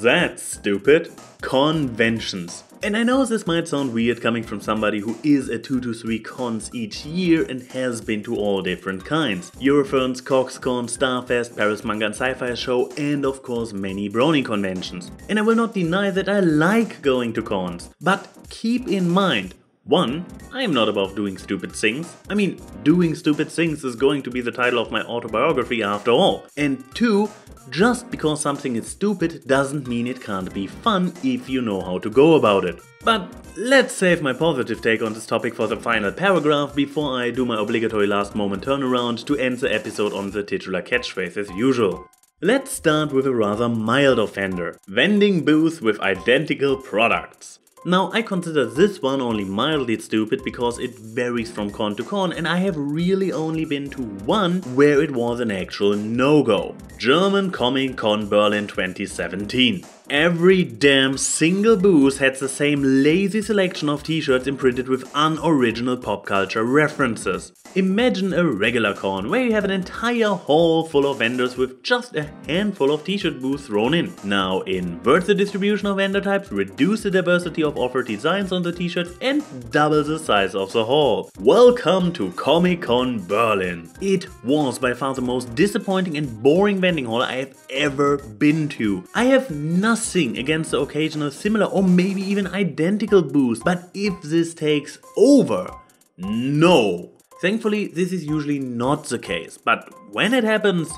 That's stupid. Conventions. And I know this might sound weird coming from somebody who is at 2 to 3 cons each year and has been to all different kinds. Eurofurence, CoxCon, Starfest, Paris Manga and Sci-Fi Show, and of course many Brony conventions. And I will not deny that I like going to cons, but keep in mind, 1. I am not above doing stupid things. I mean, doing stupid things is going to be the title of my autobiography after all. And 2. Just because something is stupid doesn't mean it can't be fun if you know how to go about it. But let's save my positive take on this topic for the final paragraph before I do my obligatory last moment turnaround to end the episode on the titular catchphrase as usual. Let's start with a rather mild offender: vending booths with identical products. Now, I consider this one only mildly stupid because it varies from con to con, and I have really only been to one where it was an actual no-go. German Comic Con Berlin 2017. Every damn single booth had the same lazy selection of t-shirts imprinted with unoriginal pop culture references. Imagine a regular con where you have an entire hall full of vendors with just a handful of t-shirt booths thrown in. Now invert the distribution of vendor types, reduce the diversity of offered designs on the t-shirts and double the size of the hall. Welcome to Comic Con Berlin. It was by far the most disappointing and boring vending hall I have ever been to. I have nothing against the occasional similar or maybe even identical booth, but if this takes over, no. Thankfully, this is usually not the case, but when it happens,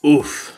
oof.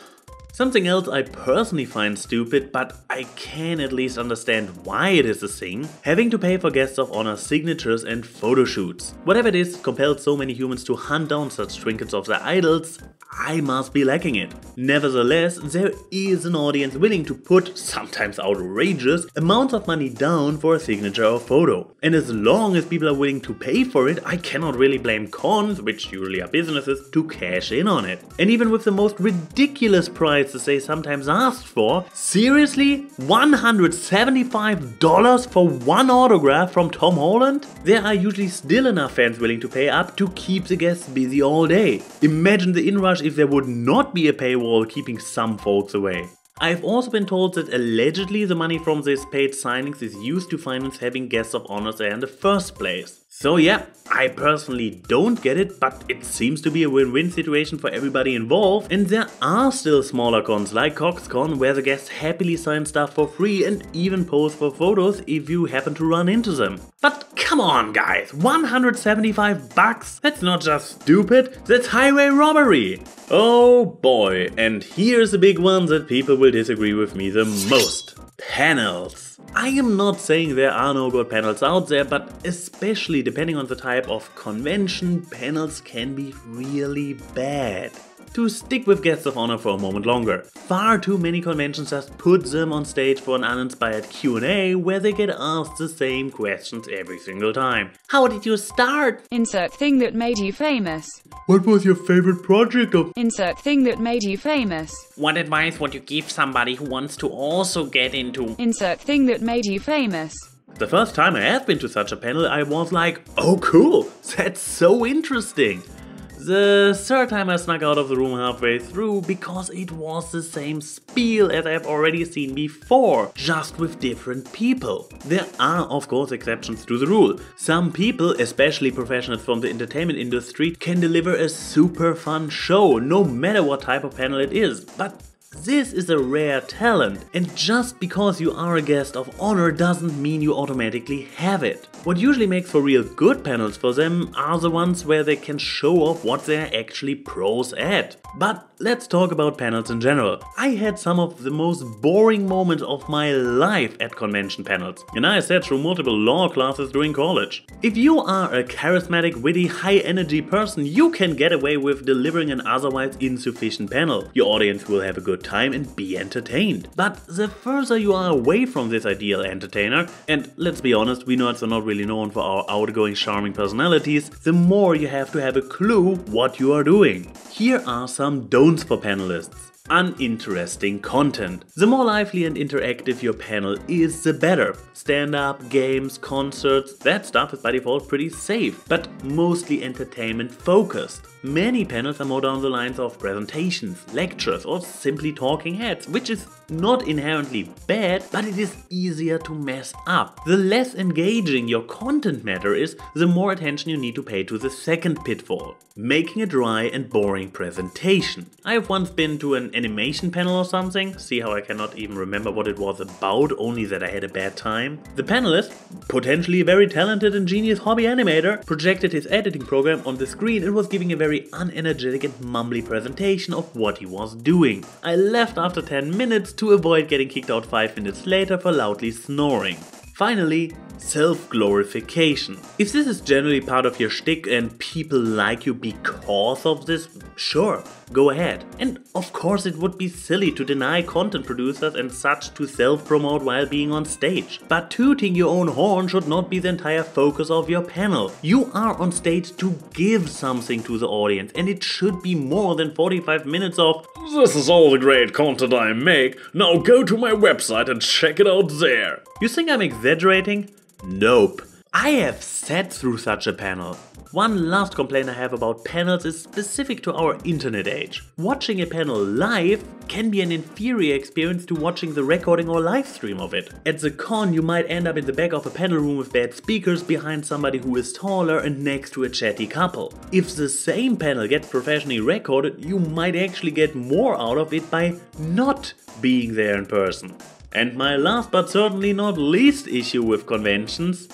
Something else I personally find stupid, but I can at least understand why it is a thing: having to pay for guests of honor signatures and photo shoots. Whatever it is compelled so many humans to hunt down such trinkets of their idols, I must be lacking it. Nevertheless, there is an audience willing to put, sometimes outrageous, amounts of money down for a signature or photo. And as long as people are willing to pay for it, I cannot really blame cons, which usually are businesses, to cash in on it. And even with the most ridiculous prices they sometimes asked for, seriously? $175 for one autograph from Tom Holland? There are usually still enough fans willing to pay up to keep the guests busy all day. Imagine the inrush if there would not be a paywall keeping some folks away. I've also been told that allegedly the money from these paid signings is used to finance having guests of honor there in the first place. So yeah, I personally don't get it, but it seems to be a win-win situation for everybody involved, and there are still smaller cons like CoxCon where the guests happily sign stuff for free and even pose for photos if you happen to run into them. But come on guys, $175? That's not just stupid, that's highway robbery! Oh boy, and here's the big one that people will disagree with me the most. Panels. I am not saying there are no good panels out there, but especially depending on the type of convention, panels can be really bad. To stick with guests of honor for a moment longer, far too many conventions just put them on stage for an uninspired Q&A where they get asked the same questions every single time. How did you start? Insert thing that made you famous. What was your favorite project of? Insert thing that made you famous. What advice would you give somebody who wants to also get into? Insert thing that made you famous. The first time I have been to such a panel, I was like, oh cool, that's so interesting. The third time I snuck out of the room halfway through because it was the same spiel as I've already seen before, just with different people. There are of course exceptions to the rule. Some people, especially professionals from the entertainment industry, can deliver a super fun show, no matter what type of panel it is, but this is a rare talent, and just because you are a guest of honor doesn't mean you automatically have it. What usually makes for real good panels for them are the ones where they can show off what they're actually pros at. But let's talk about panels in general. I had some of the most boring moments of my life at convention panels, and I sat through multiple law classes during college. If you are a charismatic, witty, high-energy person, you can get away with delivering an otherwise insufficient panel. Your audience will have a good time and be entertained. But the further you are away from this ideal entertainer, and let's be honest, we nerds are not really known for our outgoing, charming personalities, the more you have to have a clue what you are doing. Here are some don'ts for panelists. uninteresting content. The more lively and interactive your panel is, the better. Stand-up, games, concerts, that stuff is by default pretty safe, but mostly entertainment focused. Many panels are more down the lines of presentations, lectures, or simply talking heads, which is not inherently bad, but it is easier to mess up. The less engaging your content matter is, the more attention you need to pay to the second pitfall, making a dry and boring presentation. I have once been to an animation panel or something, see how I cannot even remember what it was about, only that I had a bad time. The panelist, potentially a very talented and genius hobby animator, projected his editing program on the screen and was giving a very unenergetic and mumbly presentation of what he was doing. I left after 10 minutes to avoid getting kicked out 5 minutes later for loudly snoring. Finally, self-glorification. If this is generally part of your shtick and people like you because of this, sure, go ahead. And of course it would be silly to deny content producers and such to self-promote while being on stage. But tooting your own horn should not be the entire focus of your panel. You are on stage to give something to the audience, and it should be more than 45 minutes of "This is all the great content I make, now go to my website and check it out there." You think I'm exaggerating? Nope. I have sat through such a panel. One last complaint I have about panels is specific to our internet age. Watching a panel live can be an inferior experience to watching the recording or live stream of it. At the con, you might end up in the back of a panel room with bad speakers behind somebody who is taller and next to a chatty couple. If the same panel gets professionally recorded, you might actually get more out of it by not being there in person. And my last but certainly not least issue with conventions: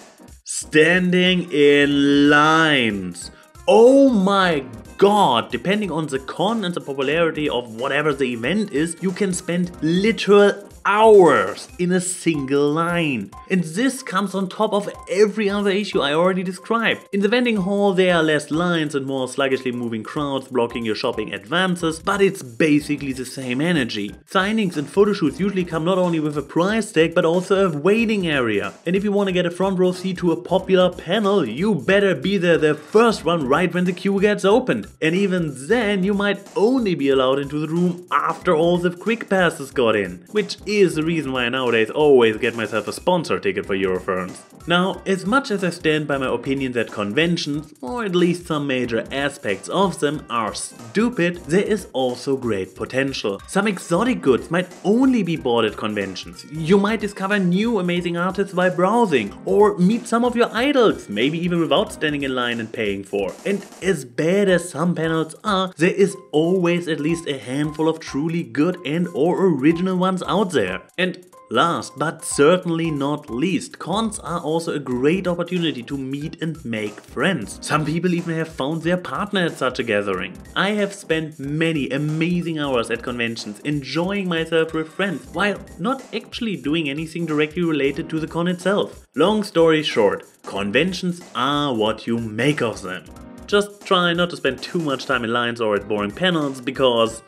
standing in lines. Oh my god, depending on the con and the popularity of whatever the event is, you can spend literal hours in a single line. And this comes on top of every other issue I already described. In the vending hall there are less lines and more sluggishly moving crowds blocking your shopping advances, but it's basically the same energy. Signings and photoshoots usually come not only with a price tag but also a waiting area. And if you want to get a front row seat to a popular panel, you better be there the first one right when the queue gets opened. And even then you might only be allowed into the room after all the quick passes got in, which is the reason why I nowadays always get myself a sponsor ticket for Euroferns. Now, as much as I stand by my opinion that conventions, or at least some major aspects of them, are stupid, there is also great potential. Some exotic goods might only be bought at conventions. You might discover new amazing artists while browsing, or meet some of your idols, maybe even without standing in line and paying for. And as bad as some panels are, there is always at least a handful of truly good and or original ones out there. And last but certainly not least, cons are also a great opportunity to meet and make friends. Some people even have found their partner at such a gathering. I have spent many amazing hours at conventions enjoying myself with friends while not actually doing anything directly related to the con itself. Long story short, conventions are what you make of them. Just try not to spend too much time in lines or at boring panels, because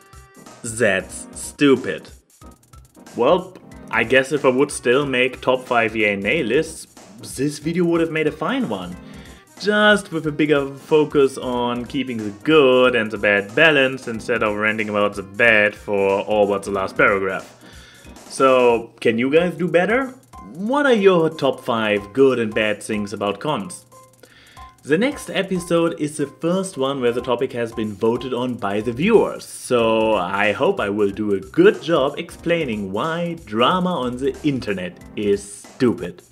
that's stupid. Well, I guess if I would still make top 5 EA lists, this video would have made a fine one. Just with a bigger focus on keeping the good and the bad balance instead of ranting about the bad for all but the last paragraph. So, can you guys do better? What are your top 5 good and bad things about cons? The next episode is the first one where the topic has been voted on by the viewers, so I hope I will do a good job explaining why drama on the internet is stupid.